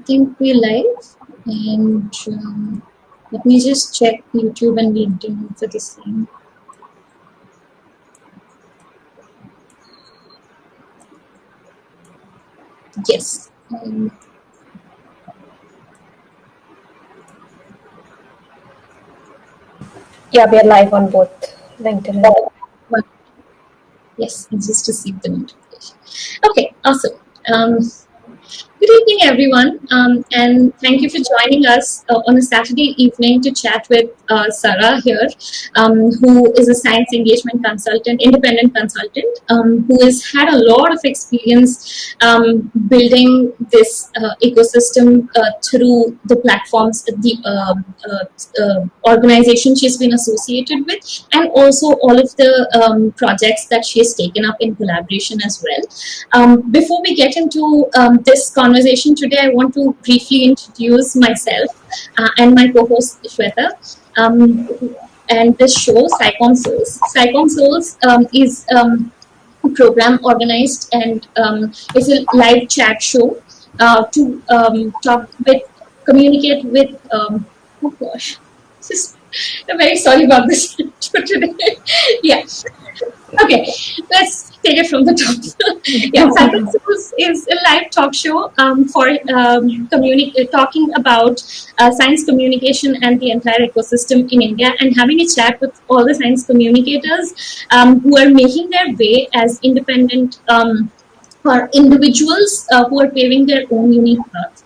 think we're live, and let me just check YouTube and LinkedIn for the same. Yes. Yeah, we are live on both LinkedIn and Well, yes, I just received the notification. Okay, awesome. Good evening, everyone, and thank you for joining us on a Saturday evening to chat with Sarah here, who is a science engagement consultant, independent consultant, who has had a lot of experience building this ecosystem through the platforms, the organization she's been associated with, and also all of the projects that she has taken up in collaboration as well. Before we get into this conversation today, I want to briefly introduce myself and my co-host Shweta. And this show, SciComm Souls. SciComm Souls is a program organized and is a live chat show to talk with, communicate with. Oh gosh, just, I'm very sorry about this today. Yeah. Okay, let's take it from the top. Yeah, SciComm Souls is a live talk show for talking about science communication and the entire ecosystem in India, and having a chat with all the science communicators who are making their way as independent for individuals who are paving their own unique path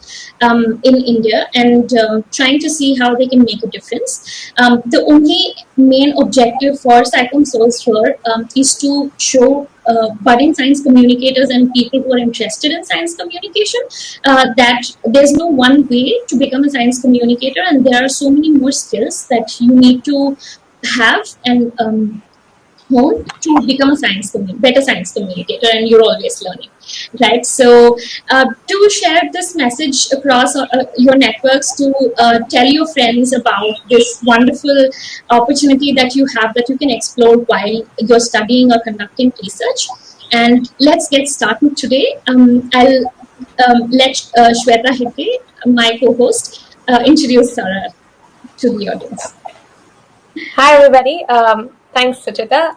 in India and trying to see how they can make a difference. The only main objective for SciComm Souls here is to show budding science communicators and people who are interested in science communication that there's no one way to become a science communicator, and there are so many more skills that you need to have and hone to become a better science communicator, and you're always learning, right? So do share this message across your networks to tell your friends about this wonderful opportunity that you have, that you can explore while you're studying or conducting research. And let's get started today. I'll let Shweta Hegde, my co-host, introduce Sarah to the audience. Hi, everybody. Thanks, Suchita.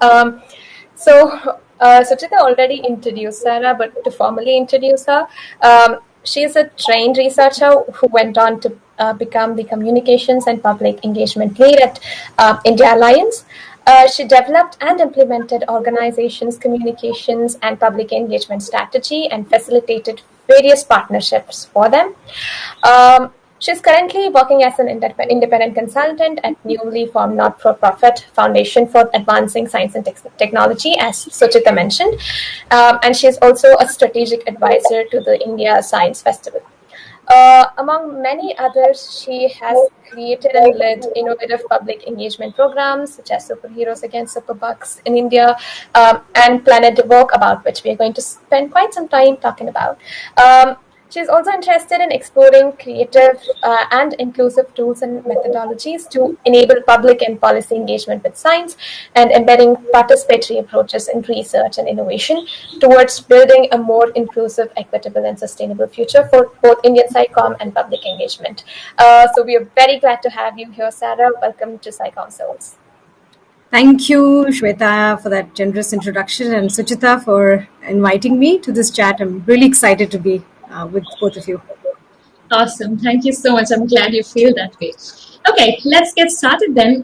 Suchita already introduced Sarah, but to formally introduce her, she's a trained researcher who went on to become the communications and public engagement lead at India Alliance. She developed and implemented organizations' communications and public engagement strategy and facilitated various partnerships for them. She's currently working as an independent consultant at newly formed not-for-profit Foundation for Advancing Science and Technology, as Suchita mentioned, and she's also a strategic advisor to the India Science Festival. Among many others, she has created and led innovative public engagement programs such as Superheroes Against Superbugs in India and Planet Evoke, about which we are going to spend quite some time talking about. She's also interested in exploring creative and inclusive tools and methodologies to enable public and policy engagement with science and embedding participatory approaches in research and innovation towards building a more inclusive, equitable, and sustainable future for both Indian SciComm and public engagement. So we are very glad to have you here, Sarah. Welcome to SciComm Souls. Thank you, Shweta, for that generous introduction, and Suchita for inviting me to this chat. I'm really excited to be with both of you. Awesome. Thank you so much. I'm glad you feel that way. Okay, let's get started then.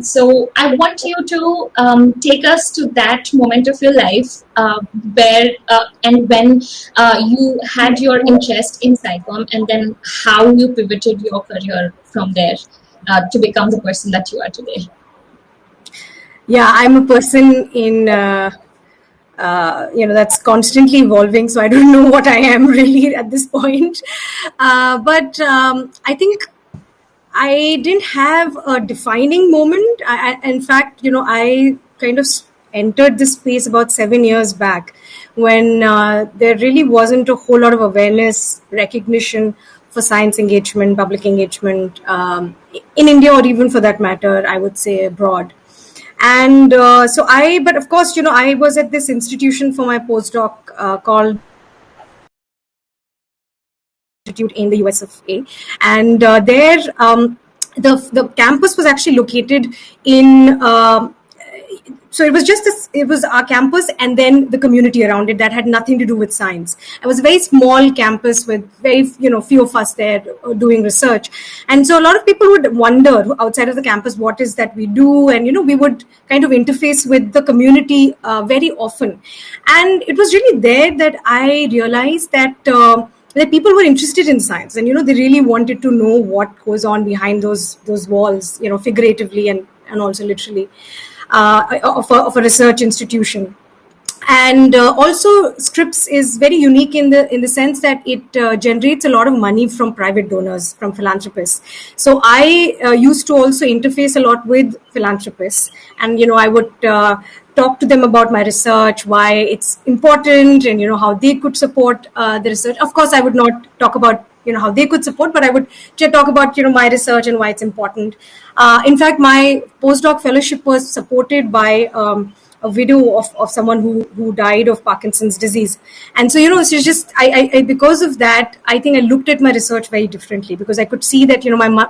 So I want you to take us to that moment of your life where and when you had your interest in SciComm, and then how you pivoted your career from there to become the person that you are today. Yeah, I'm a person in that's constantly evolving, so I don't know what I am really at this point. But I think I didn't have a defining moment. In fact, I kind of entered this space about 7 years back when there really wasn't a whole lot of awareness, recognition for science engagement, public engagement in India, or even for that matter, I would say abroad. And but of course, I was at this institution for my postdoc called Institute in the US of A. And there, the campus was actually located in so it was just this, it was our campus and then the community around it that had nothing to do with science. It was a very small campus with very few of us there doing research, and so a lot of people would wonder outside of the campus what is that we do, and we would kind of interface with the community very often. And it was really there that I realized that that people were interested in science, and they really wanted to know what goes on behind those walls, figuratively and also literally, of a research institution. And also Scripps is very unique in the sense that it generates a lot of money from private donors, from philanthropists. So I used to also interface a lot with philanthropists, and I would talk to them about my research, why it's important, and how they could support the research. Of course, I would not talk about how they could support, but I would just talk about my research and why it's important. In fact, my postdoc fellowship was supported by a widow of someone who died of Parkinson's disease. And so, it's just, I because of that, I think I looked at my research very differently, because I could see that,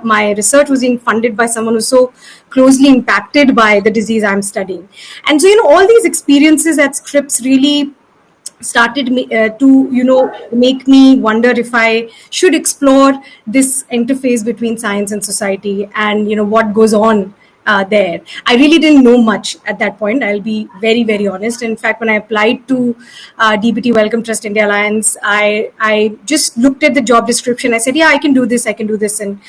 my research was being funded by someone who's so closely impacted by the disease I'm studying. And so, all these experiences at Scripps really started to make me wonder if I should explore this interface between science and society, and what goes on there. I really didn't know much at that point, I'll be very, very honest. In fact, when I applied to DBT Wellcome Trust India Alliance, I just looked at the job description. I said, yeah, I can do this, and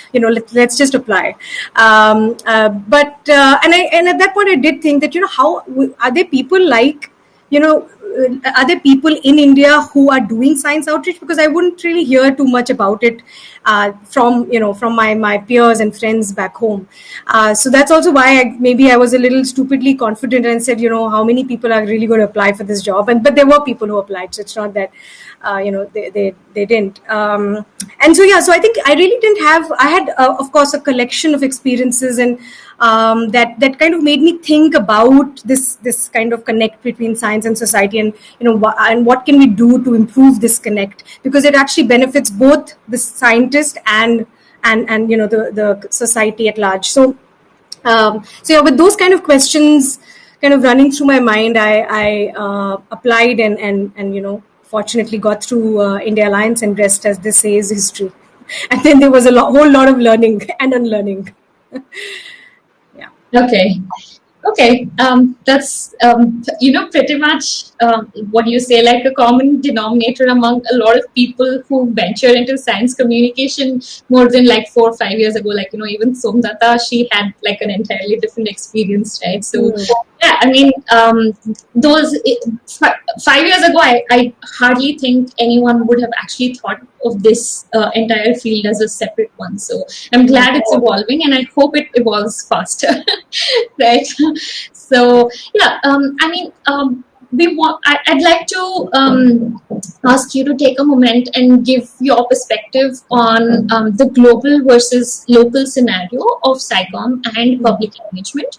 let's just apply. And at that point I did think that how are there people like are there people in India who are doing science outreach? Because I wouldn't really hear too much about it from my peers and friends back home. So that's also why maybe I was a little stupidly confident and said, how many people are really going to apply for this job? But there were people who applied, so it's not that they didn't. And so I think I really didn't have. I had of course a collection of experiences, and that kind of made me think about this kind of connect between science and society, and and what can we do to improve this connect, because it actually benefits both the scientist and the society at large. So with those kind of questions kind of running through my mind, I applied and fortunately got through India Alliance, and rest, as they say, is history. And then there was a whole lot of learning and unlearning. Okay. That's pretty much what you say, like a common denominator among a lot of people who venture into science communication more than like 4 or 5 years ago. Like even Somdata, she had like an entirely different experience, right? So yeah, I mean, those 5 years ago, I hardly think anyone would have actually thought of this entire field as a separate one. So I'm glad it's evolving, and I hope it evolves faster, right? So yeah, I'd like to ask you to take a moment and give your perspective on the global versus local scenario of SciComm and public engagement,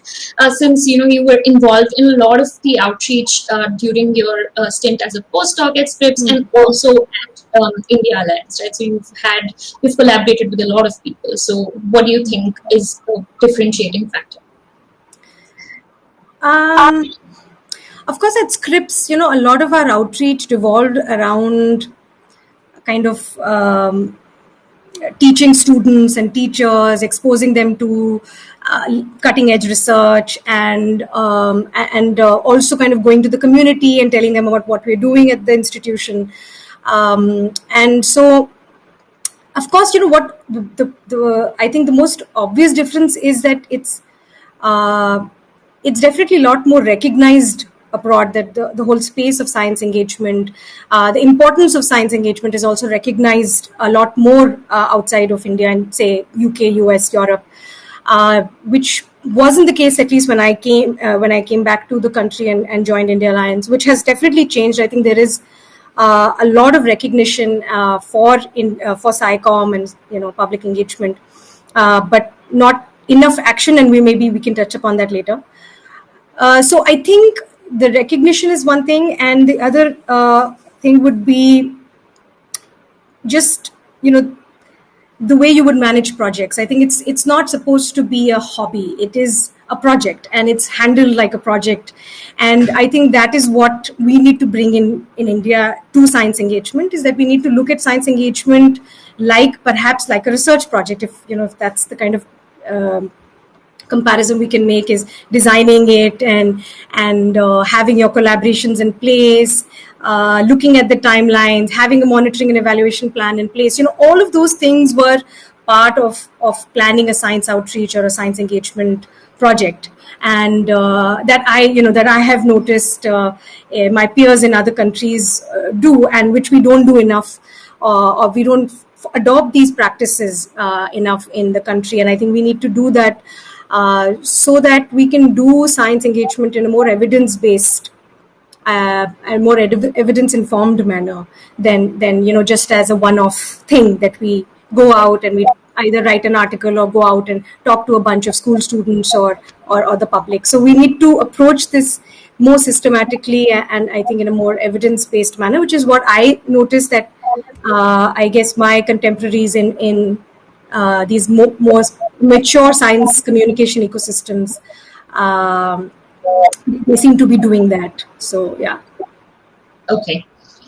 since you were involved in a lot of the outreach during your stint as a postdoc at Scripps and also at India Alliance, right? So you've collaborated with a lot of people. So what do you think is a differentiating factor? Of course, at Scripps, a lot of our outreach revolved around kind of teaching students and teachers, exposing them to cutting edge research, and also kind of going to the community and telling them about what we're doing at the institution. And so, of course, what I think the most obvious difference is that it's definitely a lot more recognized abroad, that the whole space of science engagement, the importance of science engagement is also recognized a lot more outside of India and say UK, US, Europe, which wasn't the case, at least when I came back to the country and joined India Alliance, which has definitely changed. I think there is a lot of recognition for SciComm and public engagement, but not enough action, and maybe we can touch upon that later. So I think the recognition is one thing, and the other thing would be just the way you would manage projects. I think it's not supposed to be a hobby. It is a project, and it's handled like a project. And I think that is what we need to bring in India to science engagement, is that we need to look at science engagement perhaps like a research project, if that's the kind of comparison we can make, is designing it and having your collaborations in place, looking at the timelines, having a monitoring and evaluation plan in place. All of those things were part of planning a science outreach or a science engagement project, and that I have noticed my peers in other countries do, and which we don't do enough, or we don't adopt these practices enough in the country. And I think we need to do that, so that we can do science engagement in a more evidence-based and more evidence-informed manner than just as a one-off thing that we go out and we either write an article or go out and talk to a bunch of school students or the public. So we need to approach this more systematically, and I think in a more evidence-based manner, which is what I noticed that I guess my contemporaries in these more mature science communication ecosystems, they seem to be doing that. So yeah. Okay.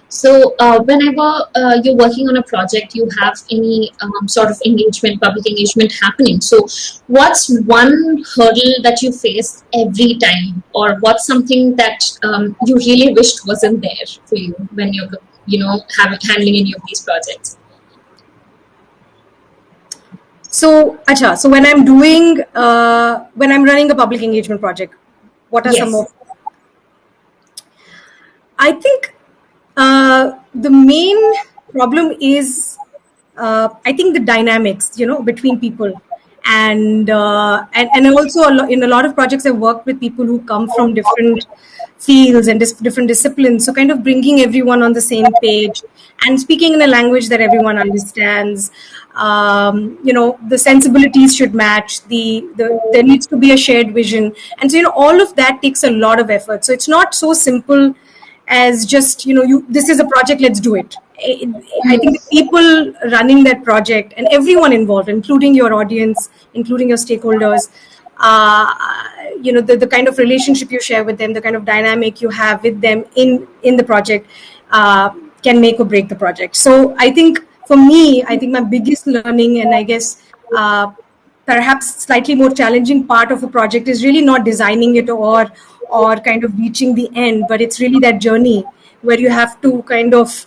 So whenever you're working on a project, you have any sort of engagement, public engagement happening. So what's one hurdle that you face every time, or what's something that you really wished wasn't there for you when you're handling any of these projects? So when I'm running a public engagement project, what are some of? I think the main problem is I think the dynamics, between people, and also in a lot of projects I've worked with people who come from different fields and different disciplines. So kind of bringing everyone on the same page and speaking in a language that everyone understands. The sensibilities should match. There needs to be a shared vision, and so all of that takes a lot of effort. So it's not so simple as just this is a project, let's do it. I think the people running that project and everyone involved, including your audience, including your stakeholders, the kind of relationship you share with them, the kind of dynamic you have with them in the project can make or break the project. So I think for me, my biggest learning, and I guess perhaps slightly more challenging part of a project, is really not designing it or kind of reaching the end, but it's really that journey where you have to kind of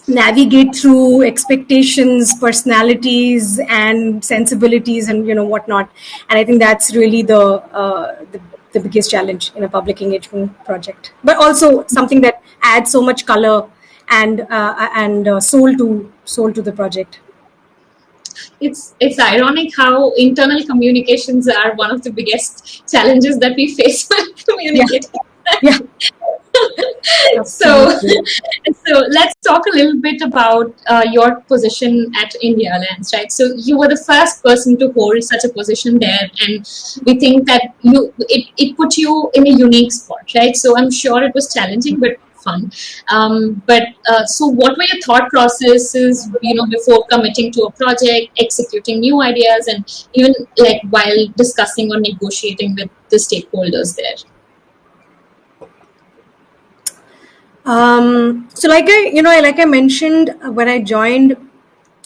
navigate through expectations, personalities, and sensibilities, and whatnot. And I think that's really the biggest challenge in a public engagement project, but also something that adds so much color and soul to the project. It's ironic how internal communications are one of the biggest challenges that we face when communicating. Yeah. So let's talk a little bit about your position at India Alliance, right? So you were the first person to hold such a position there, and we think that it put you in a unique spot, right? So I'm sure it was challenging, but fun. So what were your thought processes, before committing to a project, executing new ideas, and even like while discussing or negotiating with the stakeholders there? So like I mentioned, when I joined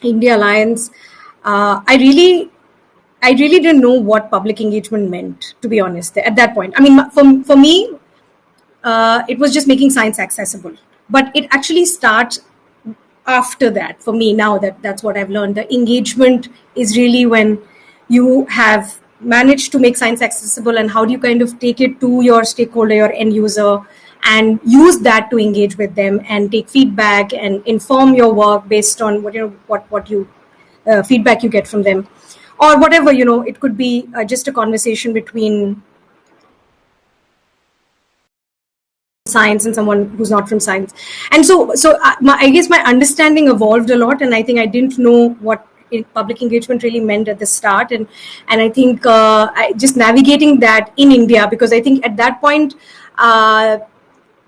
India Alliance, I really didn't know what public engagement meant, to be honest, at that point. I mean, for me, it was just making science accessible, but it actually starts after that. For me now, that's what I've learned. The engagement is really when you have managed to make science accessible, and how do you kind of take it to your stakeholder, your end user, and use that to engage with them and take feedback and inform your work based on what you feedback you get from them, or whatever. It could be just a conversation between science and someone who's not from science. And so I guess my understanding evolved a lot, and I think I didn't know what public engagement really meant at the start, and I think just navigating that in India, because I think at that point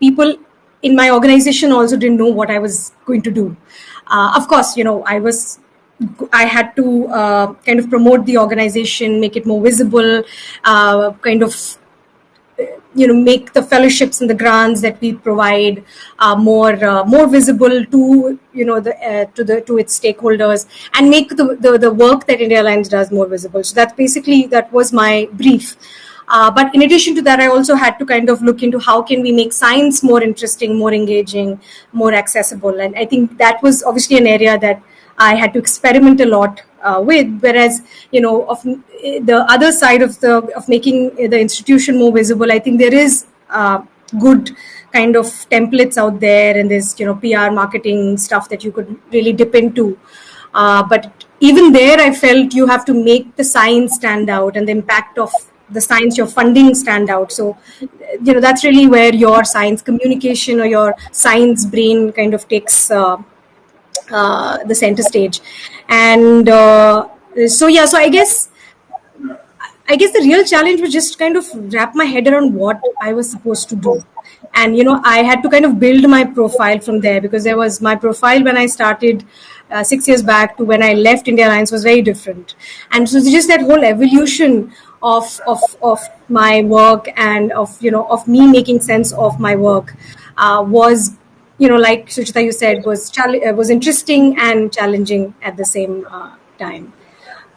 people in my organization also didn't know what I was going to do. Of course, I had to kind of promote the organization, make it more visible, kind of make the fellowships and the grants that we provide more visible to to its stakeholders, and make the work that India Alliance does more visible. So that was my brief. But in addition to that, I also had to kind of look into how can we make science more interesting, more engaging, more accessible. And I think that was obviously an area that I had to experiment a lot with. Whereas, of the other side of making the institution more visible, I think there is good kind of templates out there, and there's PR marketing stuff that you could really dip into. But even there, I felt you have to make the science stand out and the impact of the science you're funding stand out. So, that's really where your science communication or your science brain kind of takes the center stage. And so I guess the real challenge was just kind of wrap my head around what I was supposed to do. And, I had to kind of build my profile from there, because there was my profile when I started 6 years back to when I left India Alliance was very different. And so just that whole evolution of my work, and of me making sense of my work was, like Suchita, you said, was interesting and challenging at the same time.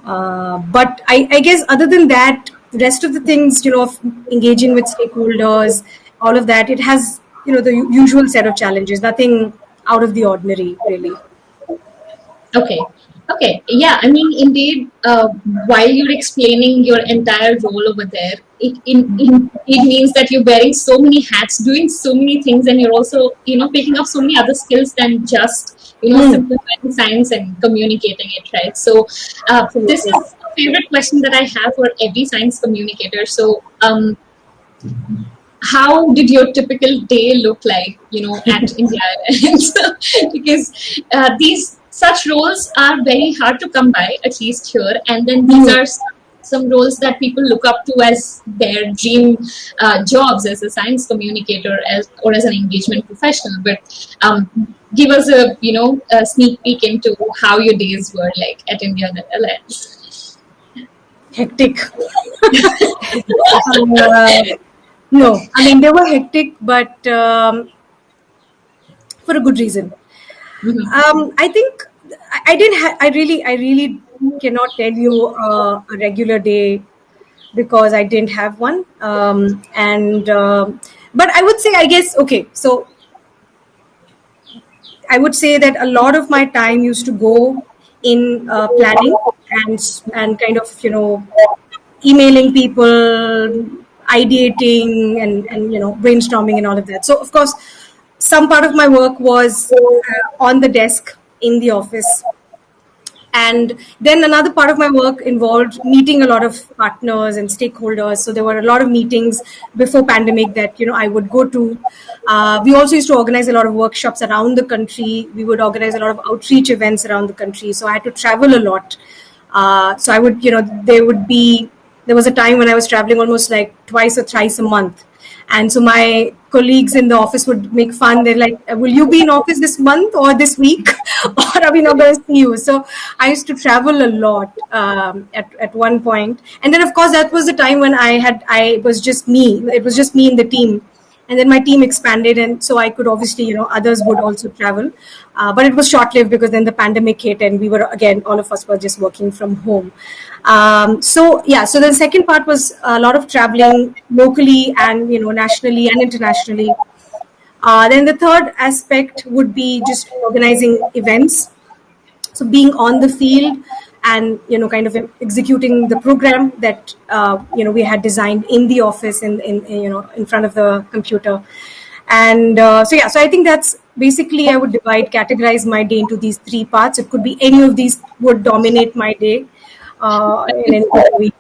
But I guess other than that, the rest of the things, of engaging with stakeholders, all of that, it has, the usual set of challenges, nothing out of the ordinary, really. Okay. Yeah, I mean, indeed, while you're explaining your entire role over there, it means that you're wearing so many hats, doing so many things, and you're also, picking up so many other skills than just, simplifying science and communicating it, right? So this is a favorite question that I have for every science communicator. So how did your typical day look like, at India Alliance? Because such roles are very hard to come by, at least here. And then these are some roles that people look up to as their dream jobs as a science communicator or as an engagement professional. But give us a sneak peek into how your days were like at Indian Alliance. Hectic. No, I mean, they were hectic, but for a good reason. Mm-hmm. I think I really cannot tell you a regular day, because I didn't have one. But I would say, I guess, okay, so I would say that a lot of my time used to go in planning and kind of, emailing people, ideating and brainstorming and all of that. So, of course, some part of my work was on the desk in the office. And then another part of my work involved meeting a lot of partners and stakeholders. So there were a lot of meetings before pandemic that, I would go to. We also used to organize a lot of workshops around the country. We would organize a lot of outreach events around the country. So I had to travel a lot. So I would, there was a time when I was traveling almost like twice or thrice a month. And so my colleagues in the office would make fun. They're like, will you be in office this month or this week? Or are we not going to see you? So I used to travel a lot at one point. And then, of course, that was the time when it was just me. It was just me in the team. And then my team expanded. And so I could obviously, others would also travel. But it was short-lived because then the pandemic hit and we were, again, all of us were just working from home. So the second part was a lot of traveling locally and, nationally and internationally. Then the third aspect would be just organizing events. So being on the field and, kind of executing the program that, we had designed in the office in front of the computer. And so I think that's basically, I would categorize my day into these three parts. It could be any of these would dominate my day in any week.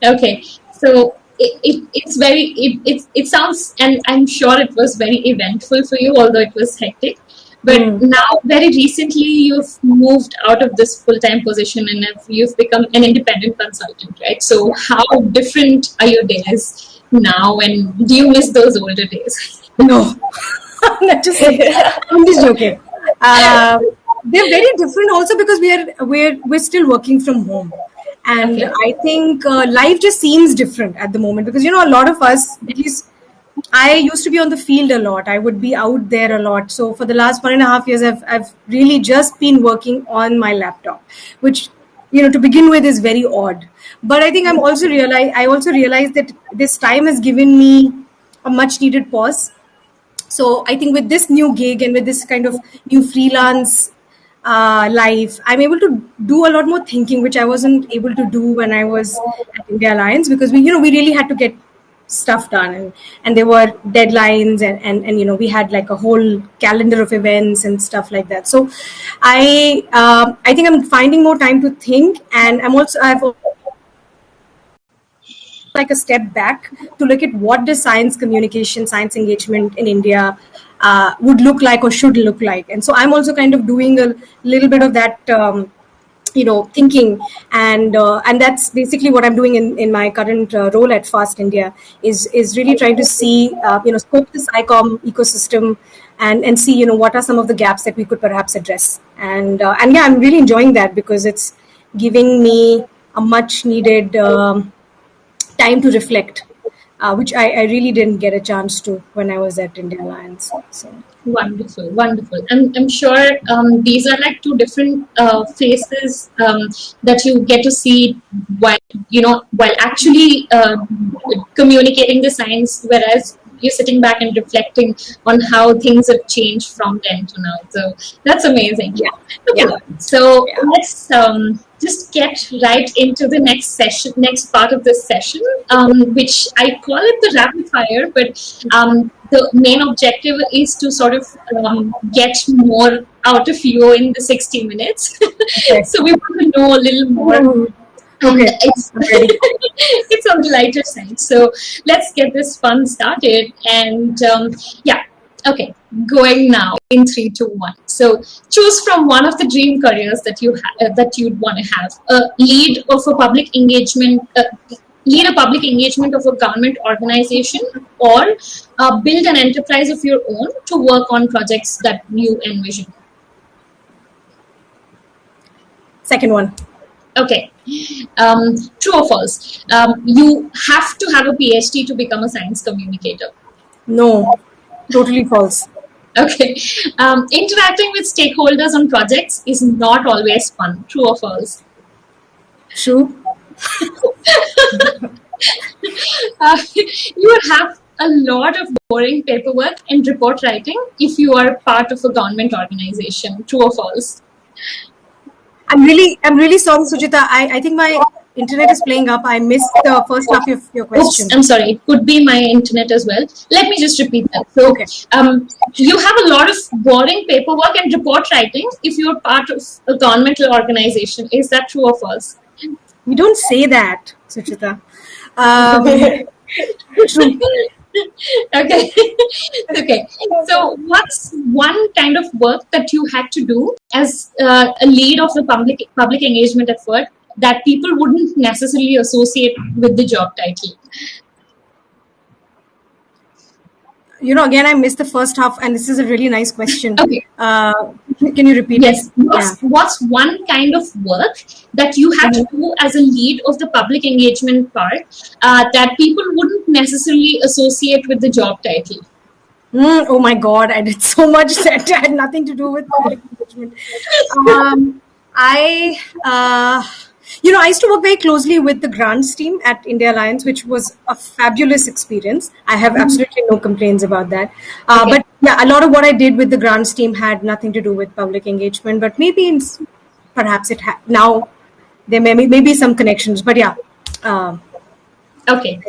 Okay. So it sounds, and I'm sure it was very eventful for you, although it was hectic. But now, very recently, you've moved out of this full-time position and you've become an independent consultant, right? So how different are your days now, and do you miss those older days? No, I'm just joking. they're very different also because we're still working from home, and Okay. I think life just seems different at the moment because a lot of us, at least I used to be on the field a lot. I would be out there a lot. So for the last 1.5 years, I've really just been working on my laptop, which to begin with is very odd. But I think I also realized that this time has given me a much needed pause. So I think with this new gig and with this kind of new freelance life, I'm able to do a lot more thinking, which I wasn't able to do when I was at India Alliance, because we really had to get stuff done, and there were deadlines, and we had like a whole calendar of events and stuff like that. So I think I'm finding more time to think, and I've like a step back to look at what does science communication, science engagement in India would look like or should look like. And so I'm also kind of doing a little bit of that, thinking, and that's basically what I'm doing in my current role at Fast India, is really trying to see, scope the SciComm ecosystem, and see, what are some of the gaps that we could perhaps address. And yeah, I'm really enjoying that because it's giving me a much needed time to reflect, which I really didn't get a chance to when I was at India Alliance. So Wonderful, wonderful. I'm sure these are like two different faces that you get to see while while actually communicating the science, whereas you're sitting back and reflecting on how things have changed from then to now. So that's amazing. yeah, Okay, yeah, so yeah. let's just get right into the next part of this session, which I call it the rapid fire, but the main objective is to sort of get more out of you in the 60 minutes. Okay. So we want to know a little more. Okay. And it's, I'm ready. it's on the lighter side. So let's get this fun started. And yeah, okay, going now in 3, 2, 1. So choose from one of the dream careers that that you'd want to have. Lead a public engagement of a government organization, or build an enterprise of your own to work on projects that you envision. Second one. Okay. True or false? You have to have a PhD to become a science communicator. No, totally false. Okay. Interacting with stakeholders on projects is not always fun. True or false? True. You will have a lot of boring paperwork and report writing if you are part of a government organization. True or false? I'm really sorry, Sujita. I think my internet is playing up. I missed the first half of your question. Oops, I'm sorry. It could be my internet as well. Let me just repeat that. So, Okay. You have a lot of boring paperwork and report writing if you're part of a governmental organization. Is that true or false? You don't say that, Sujita. True. Okay. Okay. So, what's one kind of work that you had to do as a lead of the public engagement effort that people wouldn't necessarily associate with the job title? Again, I missed the first half, and this is a really nice question. Okay. Can you repeat Yes. it? What's one kind of work that you had to do as a lead of the public engagement part that people wouldn't necessarily associate with the job title? Oh my God, I did so much that had nothing to do with public engagement. I used to work very closely with the grants team at India Alliance, which was a fabulous experience. I have absolutely no complaints about that. But yeah, a lot of what I did with the grants team had nothing to do with public engagement, but maybe perhaps now there may be some connections, but yeah. Okay.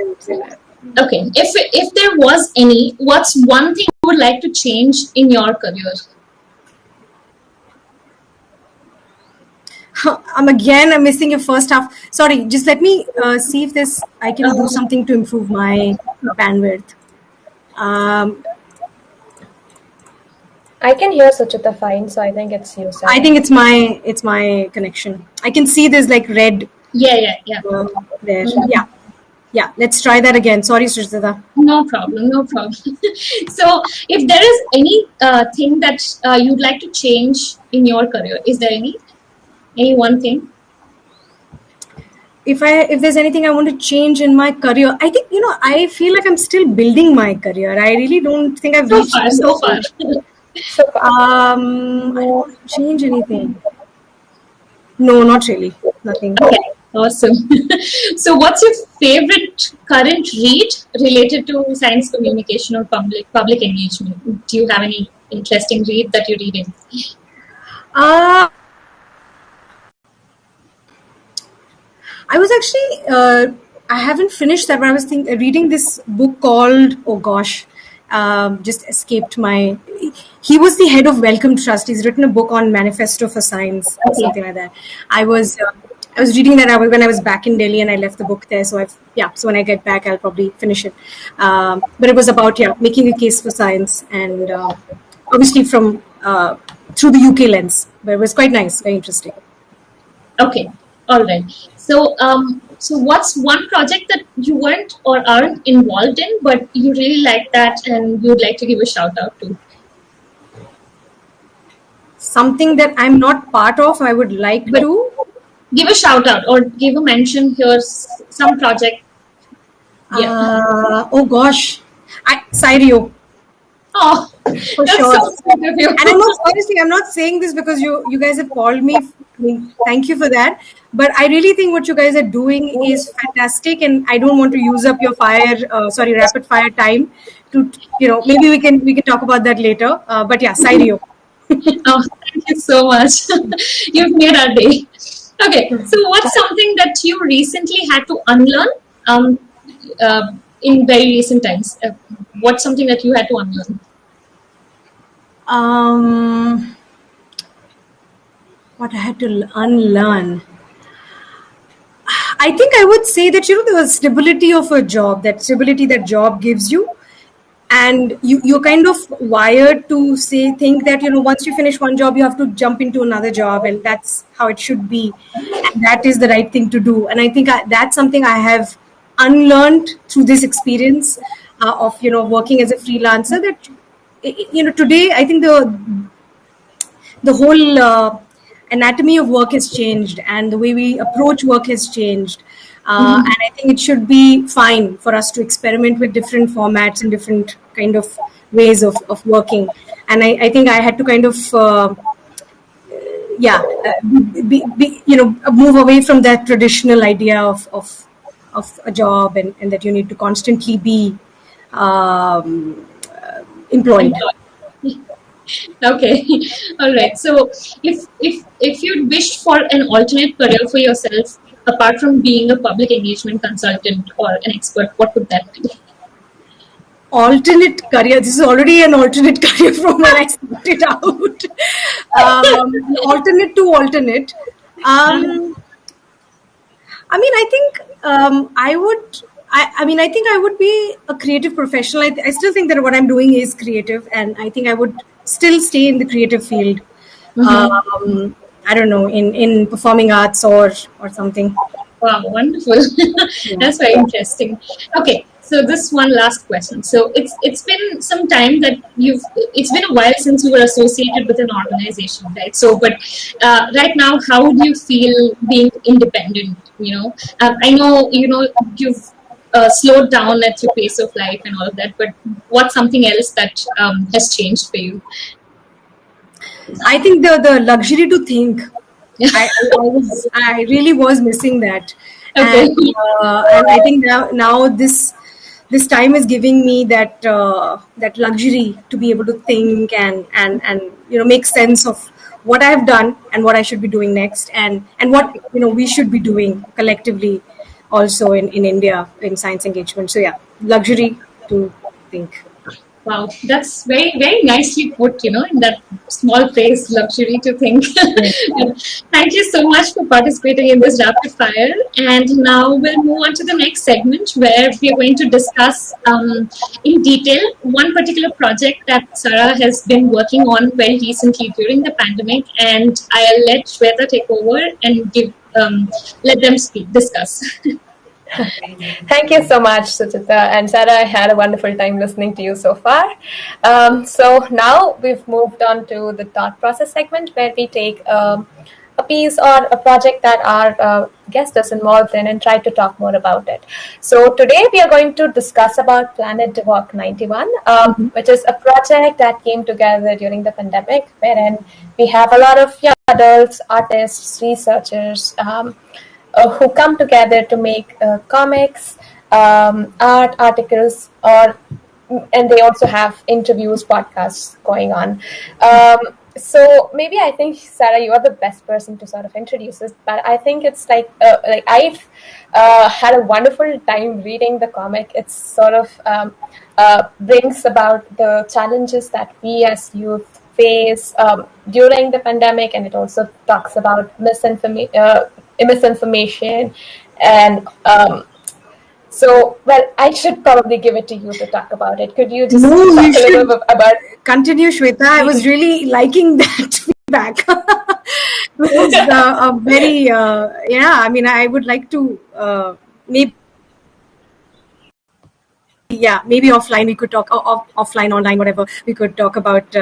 Okay. If there was any, what's one thing you would like to change in your career? I'm missing your first half. Sorry, just let me see if I can do something to improve my bandwidth. I can hear Suchita fine, so I think it's you, Sarah. I think it's my connection. I can see there's like red. Yeah. There. Yeah. yeah, let's try that again. Sorry, Srijata. No problem, no problem. So, if there is any thing that you'd like to change in your career, is there any one thing? If there's anything I want to change in my career, I think, I feel like I'm still building my career. I really don't think I've So reached far, the so far. So far. I don't want to change anything. No, not really. Nothing. Okay, awesome. So, what's your favorite current read related to science communication or public engagement? Do you have any interesting read that you're reading? Uh, I was actually, I haven't finished that, but I was reading this book called, oh gosh, just escaped my. He was the head of Wellcome Trust. He's written a book on Manifesto for Science, or something like that. I was reading that when I was back in Delhi, and I left the book there. So so when I get back, I'll probably finish it. But it was about making a case for science, and obviously from through the UK lens. But it was quite nice, very interesting. Okay, all right. So, so what's one project that you weren't or aren't involved in, but you really like that and you'd like to give a shout out to? Something that I'm not part of, I would like to give a shout out or give a mention. Here's some project. Oh gosh, Cyrio. Oh, for that's sure. So sweet of you. And I'm not saying this because you guys have called me. I mean, thank you for that. But I really think what you guys are doing is fantastic, and I don't want to use up your rapid fire time. To maybe we can talk about that later. But yeah, Cyrio. Oh, thank you so much. You've made our day. Okay, so what's something that you recently had to unlearn in very recent times? What's something that you had to unlearn? What I had to unlearn. I think I would say that the stability of a job, that stability that job gives you, and you're kind of wired to think that once you finish one job you have to jump into another job, and that's how it should be, and that is the right thing to do. And I think that's something I have unlearned through this experience of working as a freelancer. That today I think the whole anatomy of work has changed, and the way we approach work has changed. And I think it should be fine for us to experiment with different formats and different kind of ways of working. And I think I had to kind of, move away from that traditional idea of a job, and that you need to constantly be employed. Okay, all right. So, if you'd wished for an alternate career for yourself, apart from being a public engagement consultant or an expert, what would that be? Alternate career. This is already an alternate career from when I started out. Alternate to alternate. I mean, I think I would. I think I would be a creative professional. I still think that what I'm doing is creative, and I think I would still stay in the creative field. I don't know, in performing arts or something. Wow, wonderful. That's very interesting. Okay, so this one last question. So it's been some time that it's been a while since you were associated with an organization, right? So, but right now, how do you feel being independent? I know you've slowed down at your pace of life and all of that, but what's something else that has changed for you? I think the luxury to think. I really was missing that. Okay. And I think now this time is giving me that that luxury to be able to think and make sense of what I have done and what I should be doing next, and what we should be doing collectively also in India in science engagement. So yeah, luxury to think. Wow, that's very, very nicely put, in that small phrase, luxury to think. Thank you so much for participating in this rapid fire. And now we'll move on to the next segment, where we are going to discuss in detail one particular project that Sarah has been working on very recently during the pandemic. And I'll let Shweta take over and let them discuss. Thank you so much, Suchita. And Sarah, I had a wonderful time listening to you so far. So now we've moved on to the thought process segment where we take a piece or a project that our guest is involved in and try to talk more about it. So today we are going to discuss about Planet Devok 91, which is a project that came together during the pandemic, wherein we have a lot of young adults, artists, researchers, who come together to make comics, art articles, and they also have interviews, podcasts going on. So maybe I think, Sarah, you are the best person to sort of introduce this. But I think it's like I've had a wonderful time reading the comic. It's sort of brings about the challenges that we as youth face during the pandemic, and it also talks about misinformation and so, well, I should probably give it to you to talk about it. Could you just talk a little bit about... Continue, Shweta. I was really liking that feedback. It was a very, I mean, I would like to maybe offline we could talk, offline, online, whatever, we could talk about,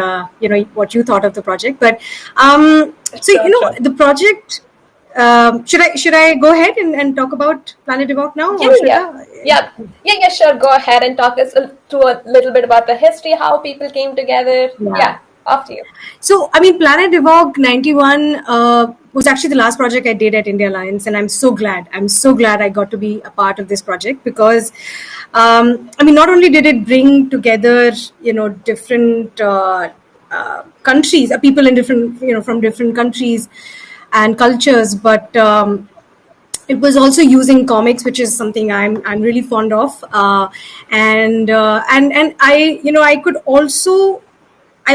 what you thought of the project. But, Sure. the project... should I go ahead and talk about Planet Devok now? Yeah, sure. Go ahead and talk us through a little bit about the history, how people came together. Yeah, after you. So, I mean, Planet Devok 91 was actually the last project I did at India Alliance, and I'm so glad I got to be a part of this project because, I mean, not only did it bring together, different countries, people in different, from different countries and cultures, but it was also using comics, which is something I'm really fond of, and I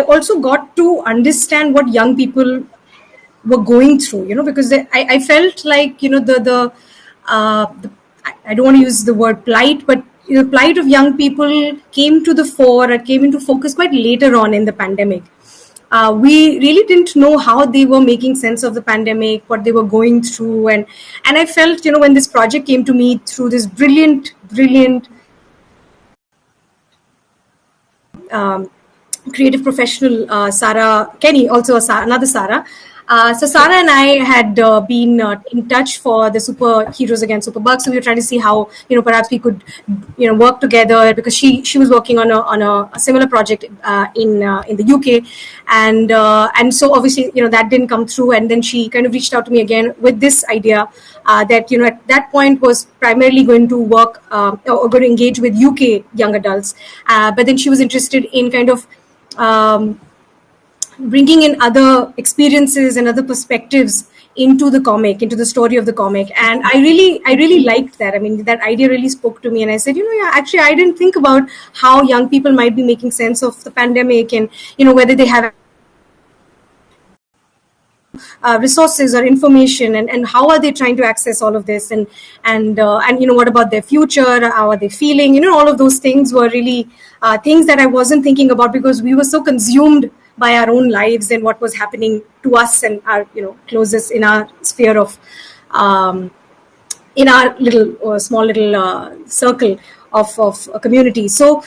also got to understand what young people were going through, because I felt like I don't want to use the word plight, but the plight of young people came to the fore, or came into focus quite later on in the pandemic. We really didn't know how they were making sense of the pandemic, what they were going through, and I felt, when this project came to me through this brilliant creative professional, Sarah Kenny, also another Sarah. So Sarah and I had been in touch for the Superheroes Against Superbugs. So we were trying to see how, perhaps we could, work together, because she was working on a similar project in the UK, and so obviously, that didn't come through. And then she kind of reached out to me again with this idea that, at that point was primarily going to work or going to engage with UK young adults. But then she was interested in kind of bringing in other experiences and other perspectives into the comic, into the story of the comic. And I really liked that. I mean, that idea really spoke to me. And I said, actually, I didn't think about how young people might be making sense of the pandemic, and, whether they have resources or information, and how are they trying to access all of this, and what about their future, how are they feeling, all of those things were really things that I wasn't thinking about, because we were so consumed by our own lives and what was happening to us and our closest in our sphere of in our little small little circle of a community. So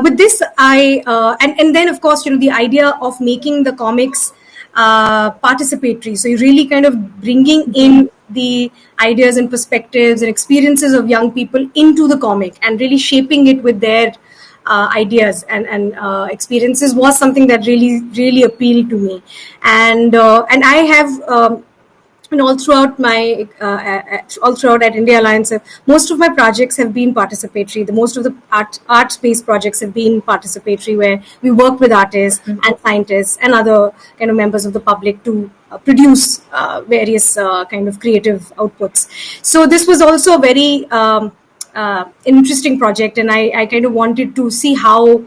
with this, I and then of course the idea of making the comics participatory. So you're really kind of bringing in the ideas and perspectives and experiences of young people into the comic and really shaping it with their ideas and experiences was something that really appealed to me. And I have all throughout my all throughout at India Alliance, most of my projects have been participatory. Most of the art-based projects have been participatory, where we work with artists and scientists and other kind of members of the public to produce various kind of creative outputs. So this was also a very interesting project, and I kind of wanted to see how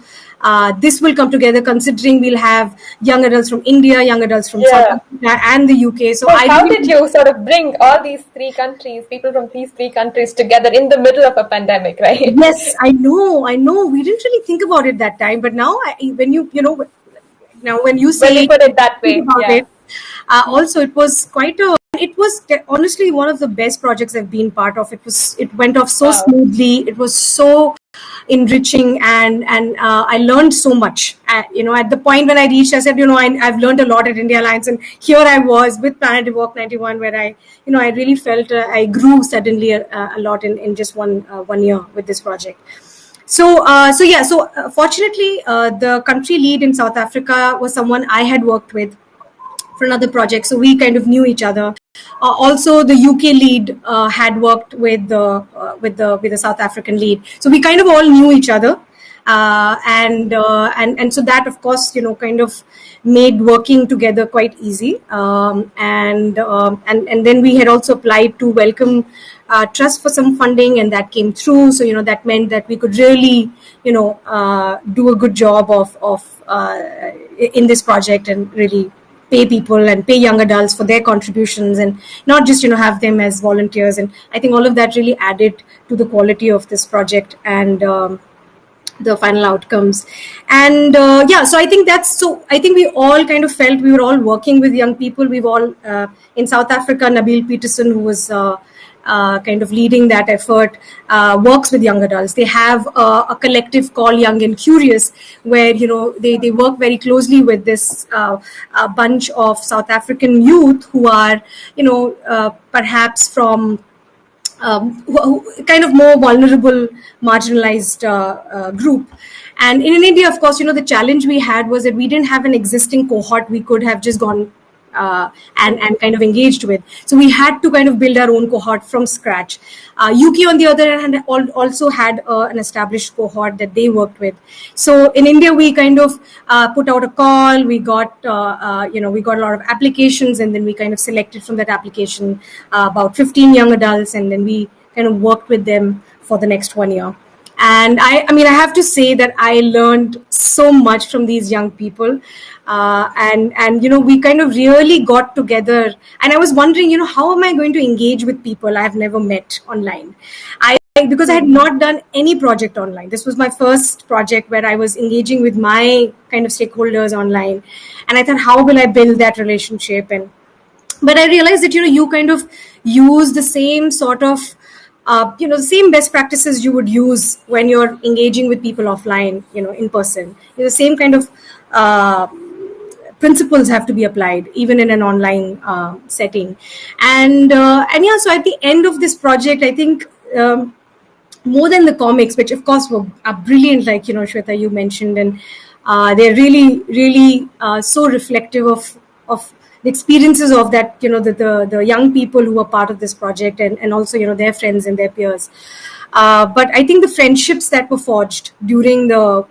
this will come together, considering we'll have young adults from India, young adults from South Africa and the UK. So how did you sort of bring all these three countries, people from these three countries together in the middle of a pandemic, right? Yes, I know. We didn't really think about it that time, but now when you say when you put it that way, it, also it was quite a it was honestly one of the best projects I've been part of. It went off so smoothly. It was so enriching, and I learned so much. At the point when I reached, I said, I've learned a lot at India Alliance, and here I was with Planet Evoke 91, where I really felt I grew suddenly a lot in just one year with this project. So fortunately, the country lead in South Africa was someone I had worked with for another project, so we kind of knew each other. Also, the UK lead had worked with the South African lead, so we kind of all knew each other, and so that, of course, kind of made working together quite easy. And then we had also applied to Wellcome Trust for some funding, and that came through. So that meant that we could really do a good job of in this project, and really pay people and pay young adults for their contributions, and not just have them as volunteers. And I think all of that really added to the quality of this project and the final outcomes. And so I think we all kind of felt we were all working with young people. We've all in South Africa, Nabil Peterson, who was kind of leading that effort, works with young adults. They have a collective called Young and Curious, where they work very closely with this bunch of South African youth who are perhaps from who kind of more vulnerable, marginalized group. And in India, of course, the challenge we had was that we didn't have an existing cohort we could have just gone and kind of engaged with. So we had to kind of build our own cohort from scratch. UK, on the other hand, also had an established cohort that they worked with. So in India, we kind of put out a call. We got we got a lot of applications, and then we kind of selected from that application about 15 young adults, and then we kind of worked with them for the next 1 year. And I mean, I have to say that I learned so much from these young people. And we kind of really got together. And I was wondering, how am I going to engage with people I've never met online? Because I had not done any project online. This was my first project where I was engaging with my kind of stakeholders online. And I thought, how will I build that relationship? But I realized that, you kind of use the same sort of the same best practices you would use when you're engaging with people offline, in person. The same kind of principles have to be applied even in an online setting. And so at the end of this project, I think more than the comics, which of course are brilliant, like Shweta, you mentioned, and they're really, really so reflective of the experiences of that, the young people who were part of this project, and also their friends and their peers. But I think the friendships that were forged during the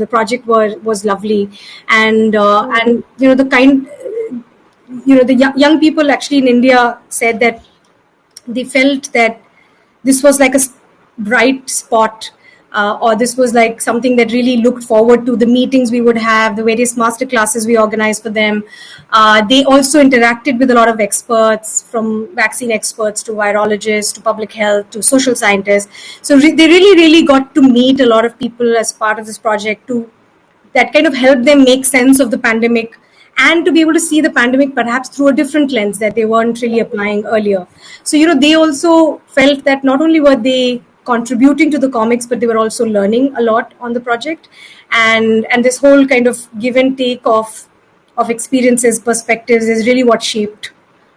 project was lovely, and the kind, the young people actually in India said that they felt that this was like a bright spot, or this was like something that really looked forward to the meetings we would have, the various master classes we organized for them. They also interacted with a lot of experts, from vaccine experts to virologists to public health to social scientists. So they really, really got to meet a lot of people as part of this project, that kind of helped them make sense of the pandemic, and to be able to see the pandemic perhaps through a different lens that they weren't really applying earlier. So, they also felt that not only were they contributing to the comics, but they were also learning a lot on the project. And this whole kind of give and take of experiences, perspectives is really what shaped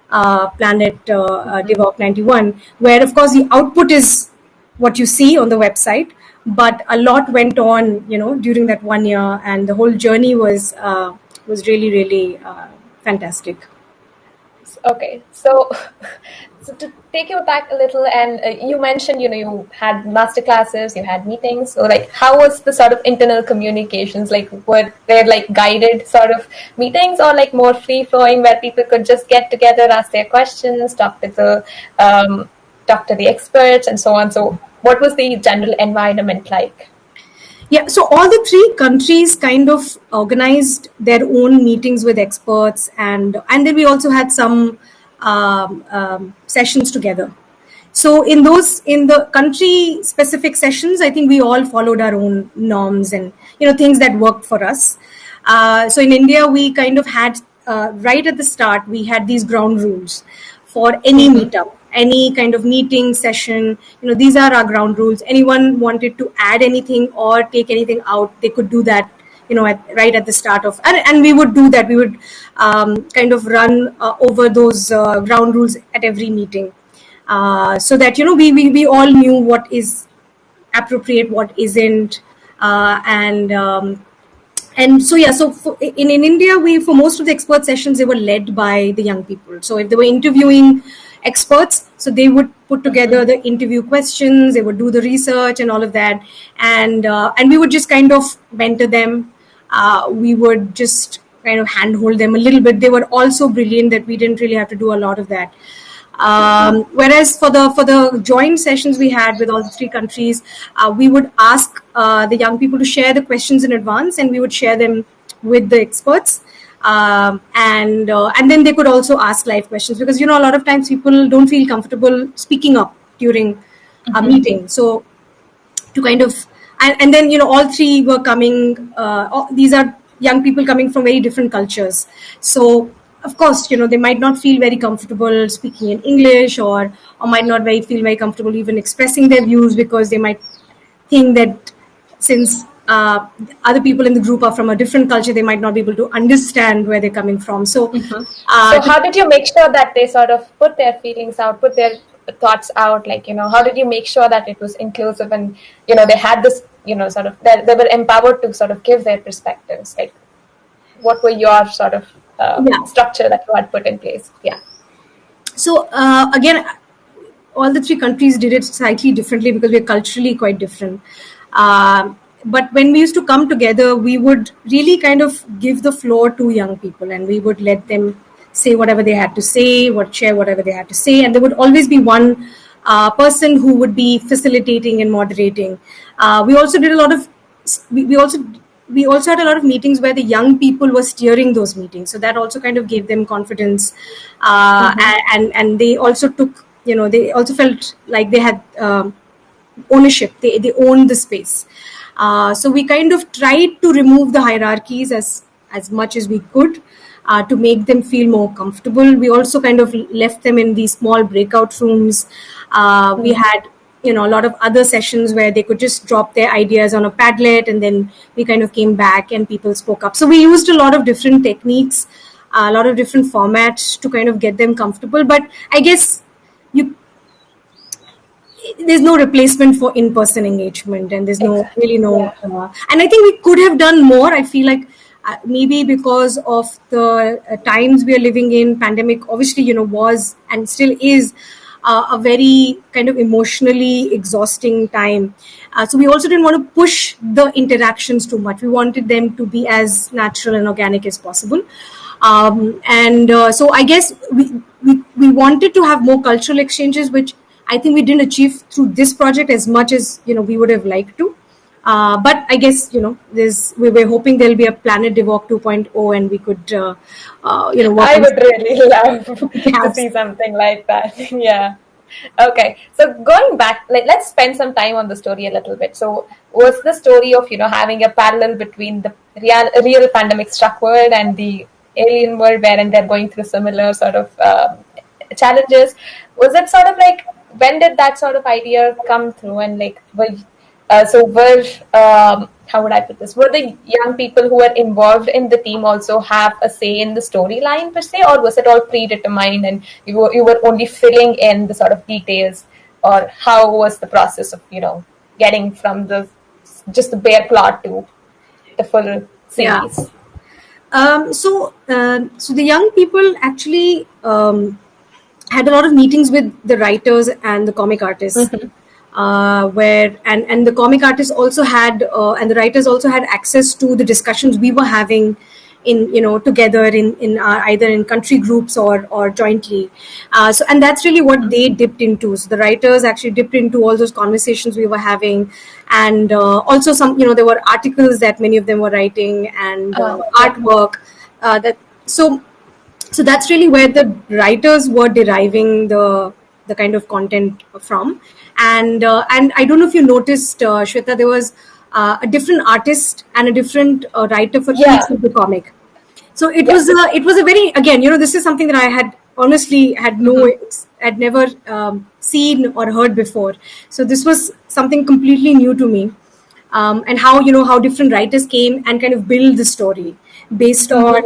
Planet Evoke 91, where of course the output is what you see on the website, but a lot went on, during that 1 year, and the whole journey was really, really fantastic. Okay, so to take you back a little, and you mentioned, you had master classes, you had meetings. So, like, how was the sort of internal communications? Like, were there like guided sort of meetings, or like more free flowing, where people could just get together, ask their questions, talk to the experts, and so on? So, what was the general environment like? Yeah, so all the three countries kind of organized their own meetings with experts, and then we also had some sessions together. So in the country specific sessions, I think we all followed our own norms and things that worked for us. So in India, we kind of had right at the start, we had these ground rules for any meetup, any kind of meeting session. These are our ground rules. Anyone wanted to add anything or take anything out, they could do that, right at the start of, and we would do that. We would kind of run over those ground rules at every meeting, so that we all knew what is appropriate, what isn't, and so yeah, so in India, for most of the expert sessions, they were led by the young people. So if they were interviewing experts, so they would put together the interview questions, they would do the research and all of that, and we would just kind of mentor them. We would just kind of handhold them a little bit. They were all so brilliant that we didn't really have to do a lot of that. Whereas for the joint sessions we had with all the three countries, we would ask the young people to share the questions in advance, and we would share them with the experts. And then they could also ask live questions, because a lot of times people don't feel comfortable speaking up during a meeting. So to kind of, and then all three were coming. These are young people coming from very different cultures. So of course, they might not feel very comfortable speaking in English, or might not feel very comfortable even expressing their views, because they might think that since other people in the group are from a different culture, they might not be able to understand where they're coming from. So, so how did you make sure that they sort of put their feelings out, put their thoughts out? Like, how did you make sure that it was inclusive and, they had this, sort of, they were empowered to sort of give their perspectives? Like, what were your sort of structure that you had put in place? Yeah. So again, all the three countries did it slightly differently, because we're culturally quite different. But when we used to come together, we would really kind of give the floor to young people, and we would let them say whatever they had to say, share whatever they had to say, and there would always be one person who would be facilitating and moderating. We also did a lot of we also had a lot of meetings where the young people were steering those meetings, so that also kind of gave them confidence, and they also took, they also felt like they had ownership. They owned the space. So we kind of tried to remove the hierarchies as much as we could, to make them feel more comfortable. We also kind of left them in these small breakout rooms. We had a lot of other sessions where they could just drop their ideas on a Padlet, and then we kind of came back and people spoke up. So we used a lot of different techniques, a lot of different formats to kind of get them comfortable. But I guess there's no replacement for in-person engagement, and there's and I think we could have done more. I feel like maybe because of the times we are living in, pandemic obviously was and still is a very kind of emotionally exhausting time. So we also didn't want to push the interactions too much. We wanted them to be as natural and organic as possible. So I guess we wanted to have more cultural exchanges, which I think we didn't achieve through this project as much as we would have liked to. But I guess we were hoping there'll be a Planet Devok 2.0, and we could work I would really love to see something like that. Yeah. Okay. So going back, let's spend some time on the story a little bit. So was the story of having a parallel between the real pandemic struck world and the alien world, wherein they're going through similar sort of challenges? Was it sort of like, when did that sort of idea come through, and how would I put this? Were the young people who were involved in the team also have a say in the storyline per se, or was it all predetermined and you were only filling in the sort of details, or how was the process of getting from just the bare plot to the full series? So the young people actually had a lot of meetings with the writers and the comic artists, where and the comic artists also had and the writers also had access to the discussions we were having in together in either in country groups or jointly. So and that's really what they dipped into. So the writers actually dipped into all those conversations we were having, and also some there were articles that many of them were writing, and artwork that so that's really where the writers were deriving the kind of content from. And I don't know if you noticed, Shweta, there was a different artist and a different writer for each of the comic. So it was a very, again, this is something that I had honestly had had never seen or heard before. So this was something completely new to me. And how different writers came and kind of build the story based on.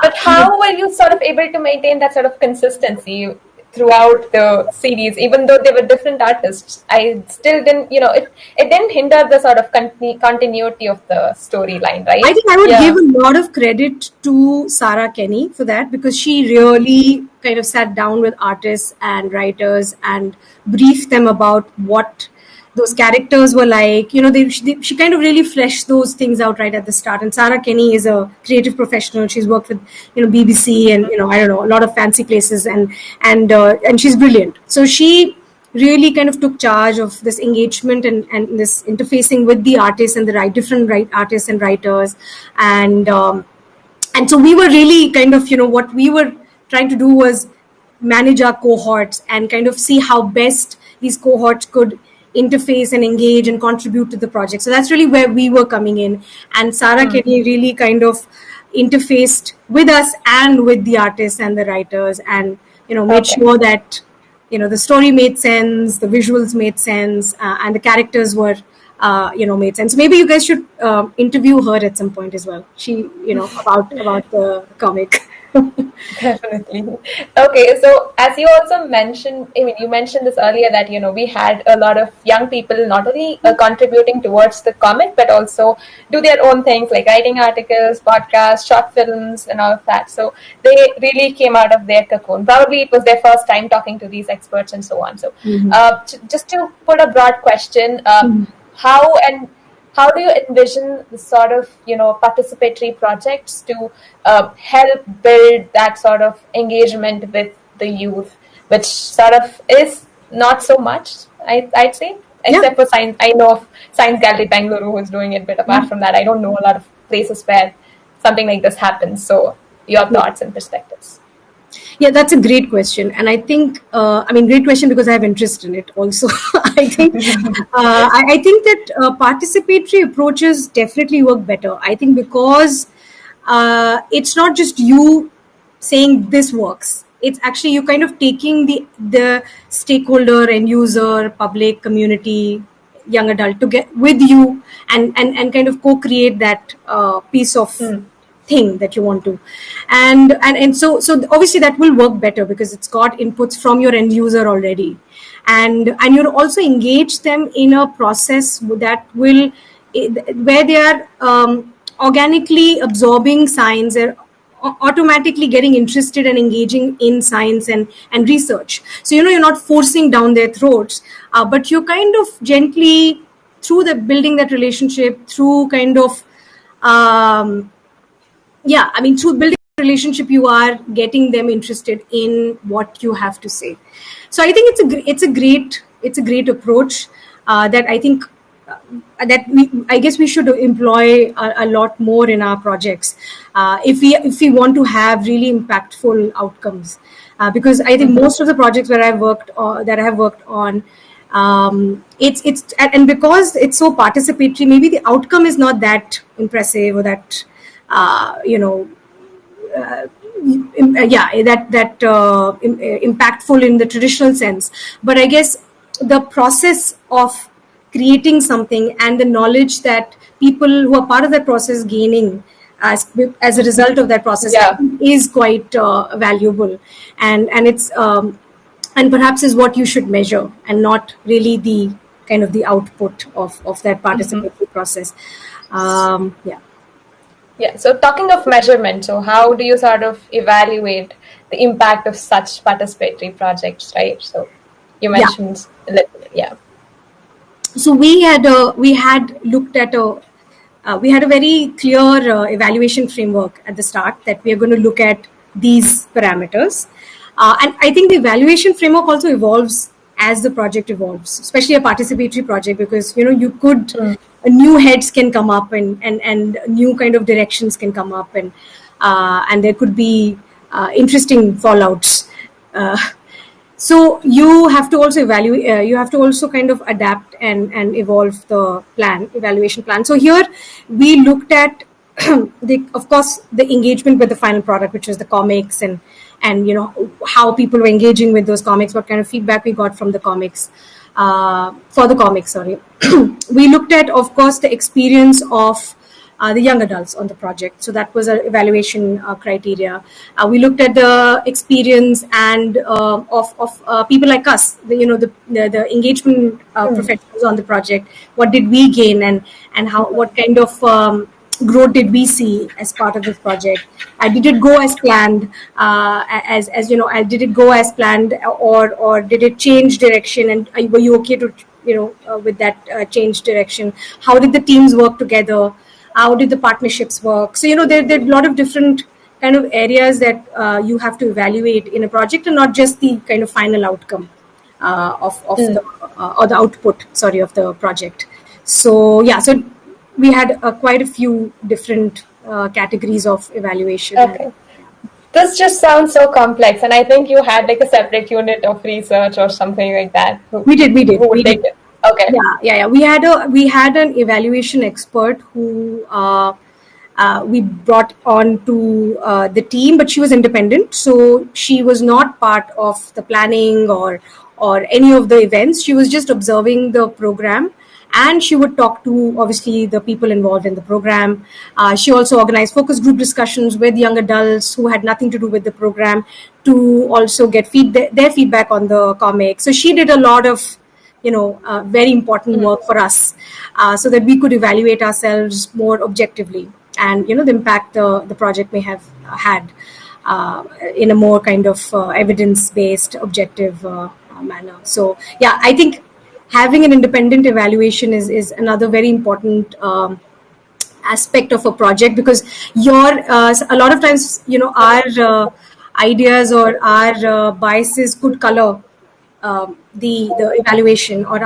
But how were you sort of able to maintain that sort of consistency throughout the series, even though they were different artists? I still didn't, it didn't hinder the sort of continuity of the storyline, right? I think I would give a lot of credit to Sarah Kenny for that, because she really kind of sat down with artists and writers and briefed them about what those characters were like. She kind of really fleshed those things out right at the start. And Sarah Kenny is a creative professional. She's worked with BBC and I don't know, a lot of fancy places, and she's brilliant. So she really kind of took charge of this engagement and this interfacing with the artists and the different artists and writers, and so we were really kind of, what we were trying to do was manage our cohorts and kind of see how best these cohorts could interface and engage and contribute to the project. So that's really where we were coming in, and Sarah Kenny really kind of interfaced with us and with the artists and the writers, and made sure that the story made sense, the visuals made sense, and the characters were made sense. Maybe you guys should interview her at some point as well. She about the comic. Definitely. Okay, so as you also mentioned, you mentioned this earlier that we had a lot of young people not only contributing towards the comic, but also do their own things like writing articles, podcasts, short films, and all of that. So they really came out of their cocoon. Probably it was their first time talking to these experts and so on. So just to put a broad question, how do you envision the sort of participatory projects to help build that sort of engagement with the youth, which sort of is not so much, I'd say, except for science. I know of Science Gallery Bangalore who is doing it, but apart from that, I don't know a lot of places where something like this happens. So your thoughts and perspectives. Yeah, that's a great question. And I think, great question because I have interest in it also. I think that participatory approaches definitely work better. I think because it's not just you saying this works. It's actually you kind of taking the stakeholder, end user, public, community, young adult to get with you and kind of co-create that piece of thing that you want to, and so obviously that will work better because it's got inputs from your end user already, and you'll also engage them in a process that will where they are organically absorbing science or automatically getting interested and engaging in science and research. So you're not forcing down their throats, but you're kind of gently through the building that relationship through kind of through building a relationship, you are getting them interested in what you have to say. So I think it's a great approach that I think I guess we should employ a lot more in our projects if we want to have really impactful outcomes. Because I think most of the projects where I have worked on, it's and because it's so participatory, maybe the outcome is not that impressive or that impactful in the traditional sense. But I guess the process of creating something and the knowledge that people who are part of that process gaining as a result of that process is quite valuable, and it's and perhaps is what you should measure and not really the kind of the output of that participatory process. Yeah, so talking of measurement, so how do you sort of evaluate the impact of such participatory projects, right? So you mentioned a little bit, So we had looked at we had a very clear evaluation framework at the start that we are going to look at these parameters. And I think the evaluation framework also evolves as the project evolves, especially a participatory project, because you could new heads can come up and new kind of directions can come up, and there could be interesting fallouts. So you have to also evaluate. You have to also kind of adapt and evolve the evaluation plan. So here we looked at of course, the engagement with the final product, which was the comics, and how people were engaging with those comics, what kind of feedback we got from the comics, for the comics. Sorry, we looked at, of course, the experience of the young adults on the project. So that was an evaluation criteria. We looked at the experience and of people like us, the engagement professionals on the project. What did we gain, and what kind of growth did we see as part of this project? Did it go as planned? Did it go as planned, or did it change direction? And were you okay to with that change direction? How did the teams work together? How did the partnerships work? So there are a lot of different kind of areas that you have to evaluate in a project, and not just the kind of final outcome of the or the output, sorry, of the project. So so we had quite a few different categories of evaluation. Okay. This just sounds so complex, and I think you had like a separate unit of research or something like that. We did. Okay. Yeah. We had an evaluation expert who we brought on to the team, but she was independent, so she was not part of the planning or any of the events. She was just observing the program, and she would talk to, obviously, the people involved in the program. She also organized focus group discussions with young adults who had nothing to do with the program, to also get their feedback on the comic. So she did a lot of very important work for us, so that we could evaluate ourselves more objectively, and the impact the project may have had in a more kind of evidence-based, objective manner. So I think having an independent evaluation is another very important aspect of a project, because a lot of times our ideas or our biases could color the evaluation, or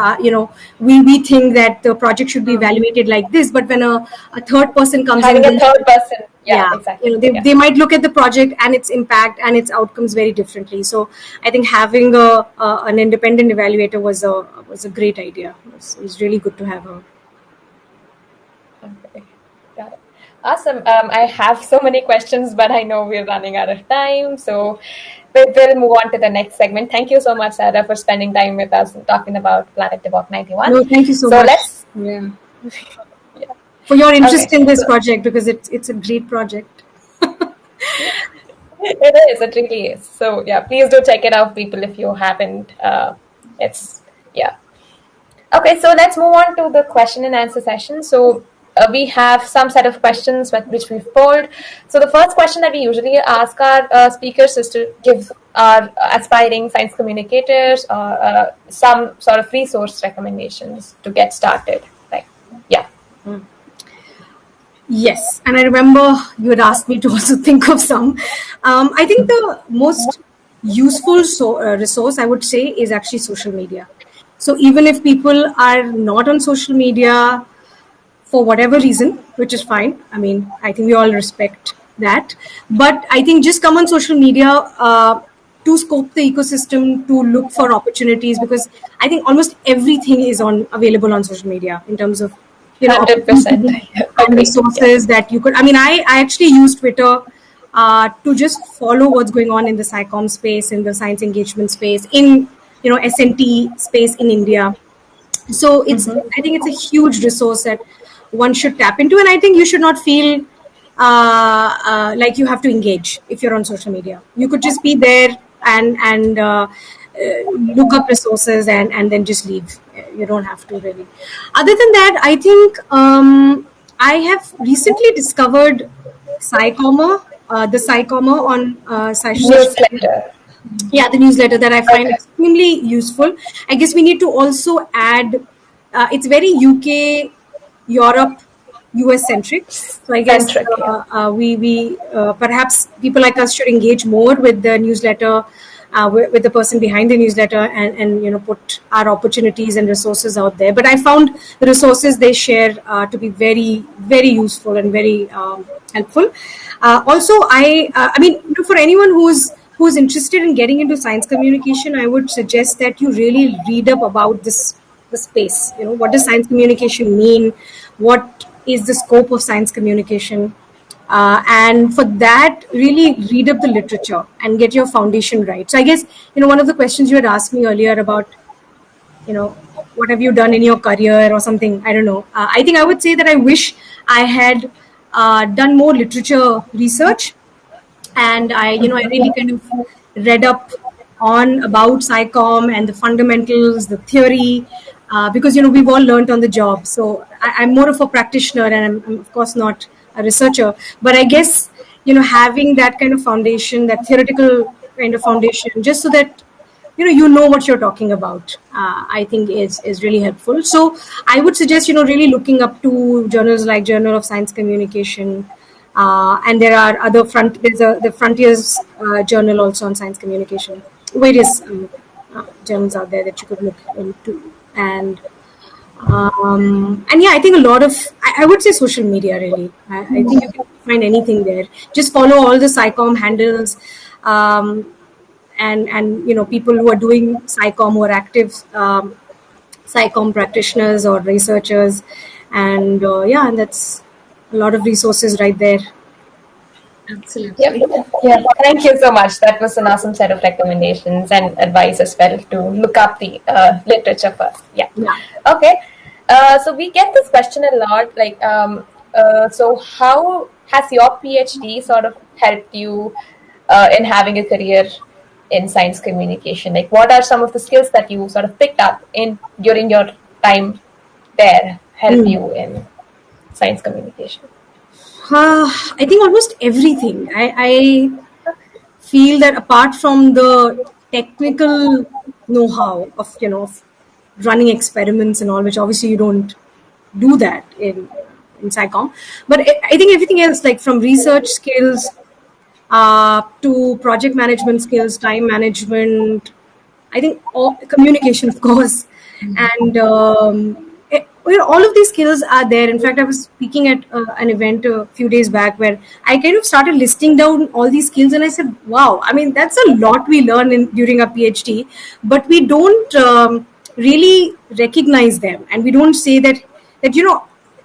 we think that the project should be evaluated like this, but when a third person comes having in, a third person, exactly, they might look at the project and its impact and its outcomes very differently. So I think having an independent evaluator was a great idea. It was really good to have her. Okay, got it. Awesome. I have so many questions, but I know we're running out of time, so we'll move on to the next segment. Thank you so much, Sarah, for spending time with us and talking about Planet DevOps 91. No, thank you so much. For your interest in this project, because it's a great project. It really is. So please do check it out, people, if you haven't. Okay, so let's move on to the question and answer session. So we have some set of questions which we've polled. So the first question that we usually ask our speakers is to give our aspiring science communicators some sort of resource recommendations to get started. Yes, and I remember you had asked me to also think of some. I think the most useful resource, I would say, is actually social media. So even if people are not on social media for whatever reason, which is fine. I mean, I think we all respect that. But I think just come on social media to scope the ecosystem, to look for opportunities, because I think almost everything is available on social media in terms of 100% resources that you could. I mean, I actually use Twitter to just follow what's going on in the SciComm space, in the science engagement space, in SNT space in India. So I think it's a huge resource that one should tap into, and I think you should not feel like you have to engage if you're on social media. You could just be there and look up resources and then just leave. You don't have to really. Other than that, I think I have recently discovered SciCommer, the SciCommer on newsletter. Yeah, the newsletter that I find extremely useful. I guess we need to also add, it's very UK, Europe, US centric. So I guess we perhaps people like us should engage more with the newsletter, with the person behind the newsletter, and put our opportunities and resources out there. But I found the resources they share to be very, very useful and very helpful. Also, I mean, for anyone who's interested in getting into science communication, I would suggest that you really read up about the space. What does science communication mean? What is the scope of science communication? And for that, really read up the literature and get your foundation right. So I guess, one of the questions you had asked me earlier about, what have you done in your career or something, I don't know. I think I would say that I wish I had done more literature research, and I really kind of read up on about SciComm and the fundamentals, the theory, because we've all learned on the job. So I'm more of a practitioner, and I'm of course not a researcher. But I guess having that kind of foundation, that theoretical kind of foundation, just so that you know what you're talking about, I think is really helpful. So I would suggest really looking up to journals like Journal of Science Communication, and there are other there's the Frontiers journal also on science communication. Various journals out there that you could look into, and yeah, I think a lot of I would say social media really. I think you can find anything there. Just follow all the SciComm handles. And people who are doing SciComm, who are active SciComm practitioners or researchers, and yeah, and that's a lot of resources right there. Absolutely. Yep. Yeah. Thank you so much. That was an awesome set of recommendations and advice as well to look up the literature first. Yeah. Okay. So we get this question a lot. Like, so how has your PhD sort of helped you in having a career in science communication? Like, what are some of the skills that you sort of picked up during your time there help you in science communication? I think almost everything. I feel that apart from the technical know-how of of running experiments and all, which obviously you don't do that in SciComm, but I think everything else, like from research skills to project management skills, time management, I think all communication, of course, and all of these skills are there. In fact, I was speaking at an event a few days back where I kind of started listing down all these skills, and I said, "Wow! I mean, that's a lot we learn during our PhD, but we don't really recognize them, and we don't say that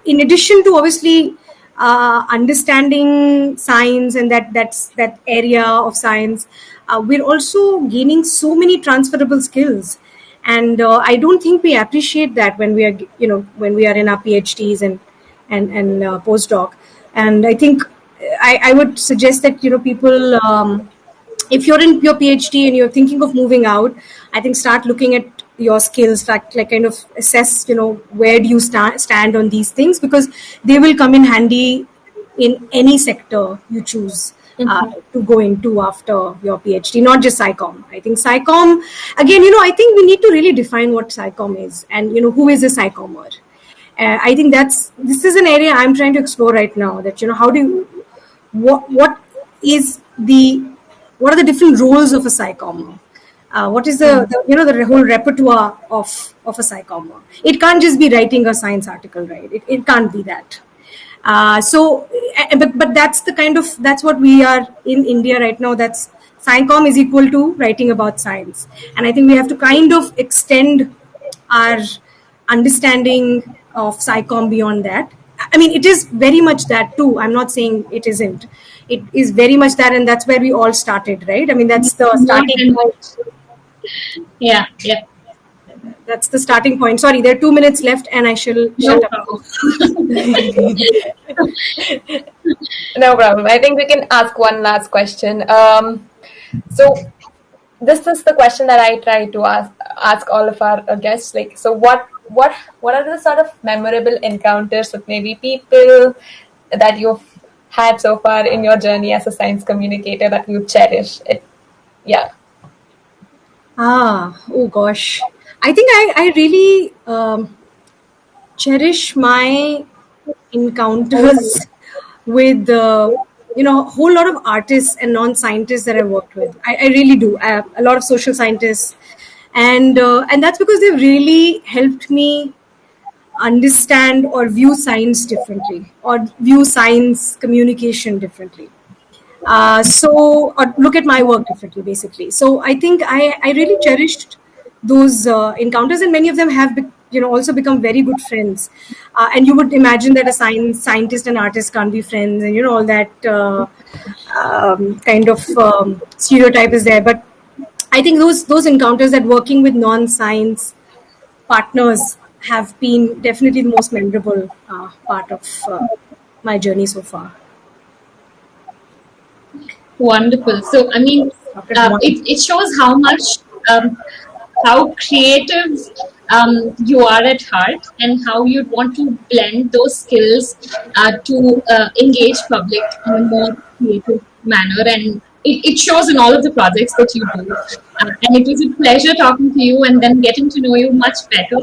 in addition to obviously." Understanding science and that area of science, we're also gaining so many transferable skills, and I don't think we appreciate that when we are when we are in our PhDs and postdoc. And I think I would suggest that people, if you're in your PhD and you're thinking of moving out, I think start looking at your skills, like kind of assess, where do you stand on these things, because they will come in handy in any sector you choose to go into after your PhD, not just SciComm. I think SciComm, again, I think we need to really define what SciComm is, and, who is a SciCommer. I think this is an area I'm trying to explore right now, that, how do you, what are the different roles of a SciCommer? What is the whole repertoire of a SciCommer? It can't just be writing a science article, right? It can't be that. But that's what we are in India right now. That's SciComm is equal to writing about science, and I think we have to kind of extend our understanding of SciComm beyond that. I mean, it is very much that too. I'm not saying it isn't. It is very much that, and that's where we all started, right? I mean, that's the starting point. Yeah. That's the starting point. Sorry, there are 2 minutes left, and I shall shut up. No problem. I think we can ask one last question. So this is the question that I try to ask all of our guests. Like, so what are the sort of memorable encounters with maybe people that you've had so far in your journey as a science communicator that you cherish? Yeah. Oh gosh. I think I really cherish my encounters with a whole lot of artists and non-scientists that I worked with. I really do. A lot of social scientists, and that's because they've really helped me understand or view science differently, or view science communication differently. Or look at my work differently, basically. So I think I really cherished those encounters, and many of them have also become very good friends. And you would imagine that a scientist and artist can't be friends, and all that kind of stereotype is there. But I think those encounters, that working with non-science partners, have been definitely the most memorable part of my journey so far. Wonderful. So, I mean, it shows how much, how creative you are at heart, and how you'd want to blend those skills to engage public in a more creative manner. And it shows in all of the projects that you do. And it was a pleasure talking to you and then getting to know you much better,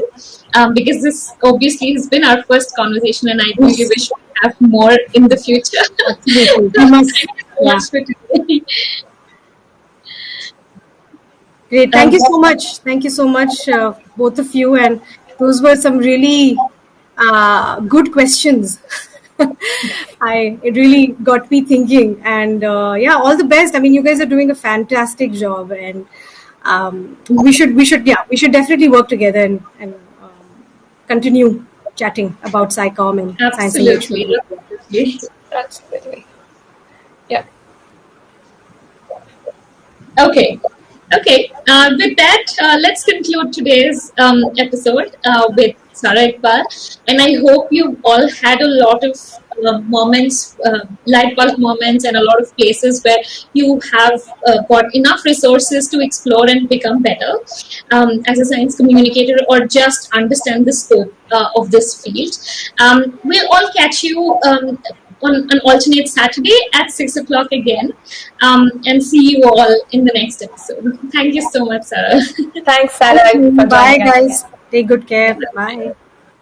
because this obviously has been our first conversation, and I really wish we have more in the future. Absolutely. We must. Much for today. Great. Thank you so much. Thank you so much, both of you. And those were some really good questions. It really got me thinking. And all the best. I mean, you guys are doing a fantastic job, and we should definitely work together and continue chatting about SciComm and science engagement. Absolutely. Yeah. Okay. With that, let's conclude today's episode with Sarah Iqbal. And I hope you all had a lot of moments, light bulb moments, and a lot of places where you have got enough resources to explore and become better as a science communicator, or just understand the scope of this field. We'll all catch you on an alternate Saturday at 6 o'clock again, and see you all in the next episode. Thank you so much, Sarah. Thanks, Sarah. Bye, guys. Take good care. Bye.